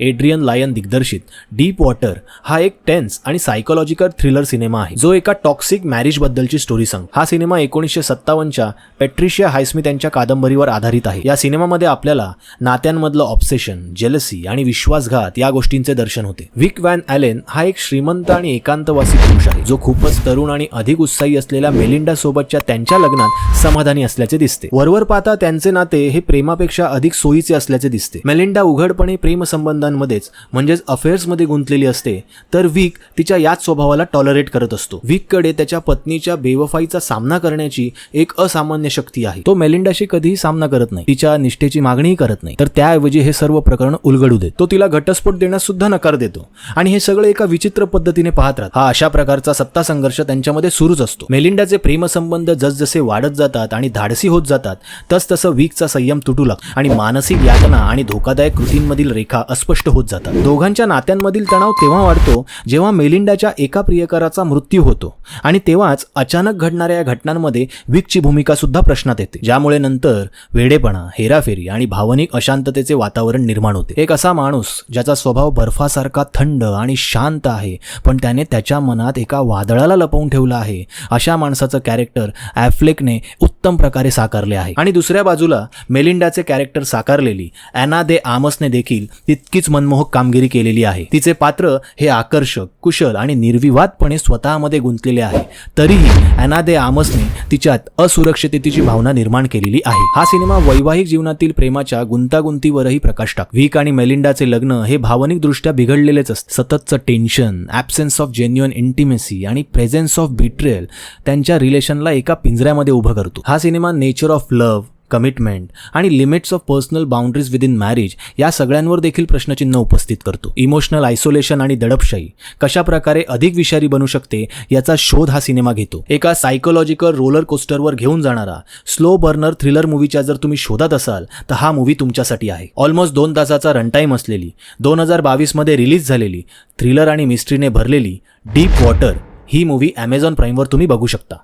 Adrian lion दिग्दर्शित deep water हा एक टेन्स आणि सायकोलॉजिकल थ्रिलर सिनेमा आहे, जो एका टॉक्सिक मॅरेज बद्दलची स्टोरी सांगतो. हा सिनेमा 1957च्या पॅट्रिशिया हायस्मिथ यांच्या कादंबरीवर आधारित आहे. या सिनेमामध्ये आपल्याला नात्यांमधलं ऑब्सेशन, जेलसी आणि विश्वासघात या गोष्टींचे दर्शन होते. विक व्हॅन ॲलेन हा एक श्रीमंत आणि एकांतवासी पुरुष आहे, जो खूपच तरुण आणि अधिक उत्साही असलेल्या मेलिंडा सोबतच्या त्यांच्या लग्नात समाधानी असल्याचे दिसते. वरवर पाहता त्यांचे नाते हे प्रेमापेक्षा अधिक सोयीचे असल्याचे दिसते. मेलिंडा उघडपणे प्रेमसंबंधांमध्येच म्हणजेच अफेअर्समध्ये गुंतलेली असते, तर विक तिच्या याच स्वभावाला टॉलरेट करत असतो. विककडे त्याच्या पत्नीच्या बेवफाईचा सामना करण्याची एक असामान्य शक्ती आहे. तो मेलिंडाशी कधीही सामना करत नाही, तिच्या निष्ठेची मागणीही करत नाही, तर त्याऐवजी हे सर्व प्रकरण उलगडू देतो. तो तिला घटस्फोट देण्यास सुद्धा नकार देतो आणि हे सगळे एका विचित्र पद्धतीने पाहत राहतात. हा अशा प्रकारचा सत्ता संघर्ष त्यांच्यामध्ये सुरूच असतो. मेलिंडाचे प्रेमसंबंध जसजसे वाढत जातात आणि धाडसी होत जातात, तसतसं विकचा संयम तुटू लागतो आणि मानसिक यातना आणि धोकादायक कृतींमधील रेखा अस्पष्ट होत जातात. दोघांच्या नात्यांमधील तणाव तेव्हा वाढतो जेव्हा मेलिंडाच्या एका प्रियकराचा मृत्यू होतो आणि तेव्हाच अचानक घडणाऱ्या या घटनांमध्ये विकची भूमिका सुद्धा प्रश्नात येते, ज्यामुळे नंतर वेडेपणा, हेराफेरी आणि भावनिक अशांततेचे वातावरण निर्माण होते. एक असा माणूस ज्याचा स्वभाव बर्फासारखा थंड आणि शांत आहे, पण त्याने त्याच्या मनात एका वादळाला लपवून ठेवलं आहे, अशा माणसाचं कॅरेक्टर ॲफ्लेकने उत्तम प्रकारे साकारले आहे. आणि दुसऱ्या बाजूला मेलिंडाचे कॅरेक्टर साकारलेली ॲना दे आमसने देखील तितकीच मनमोहक कामगिरी केलेली आहे. तिचे पात्र हे आकर्षक, कुशल आणि निर्विवादपणे स्वतःमध्ये गुंतलेले आहे. तरीही ॲना दे आमसने तिच्यात असुरक्षिततेची भावना निर्माण केलेली आहे. हा सिनेमा वैवाहिक जीवनातील प्रेमाच्या गुंतागुंतीवरही प्रकाश टाकतो. विक आणि मेलिंडाचे लग्न हे भावनिकदृष्ट्या बिघडलेलेच असते. सततचं tension, absence of genuine intimacy आणि प्रेझेन्स ऑफ बिट्रेयल त्यांच्या रिलेशनला एका पिंजऱ्यामध्ये उभं करतो. हा cinema nature of love, commitment आणि limits of personal boundaries within marriage या सगळ्यांवर देखील प्रश्नचिन्ह उपस्थित करतो. इमोशनल आयसोलेशन आणि दडपशाही कशा प्रकारे अधिक विषारी बनू शकते याचा शोध हा सिनेमा घेतो. एका सायकोलॉजिकल रोलर कोस्टरवर घेऊन जाणारा स्लो बर्नर थ्रिलर मूवीच्या जर तुम्ही शोधात असाल तर हा मूवी तुमच्यासाठी आहे. ऑलमोस्ट 2 तासाचा रनटाईम असलेली, 2022 मध्ये रिलीज झालेली, थ्रिलर आणि मिस्ट्रीने भरलेली डीप वॉटर ही मूवी Amazon प्राईमवर तुम्ही बघू शकता.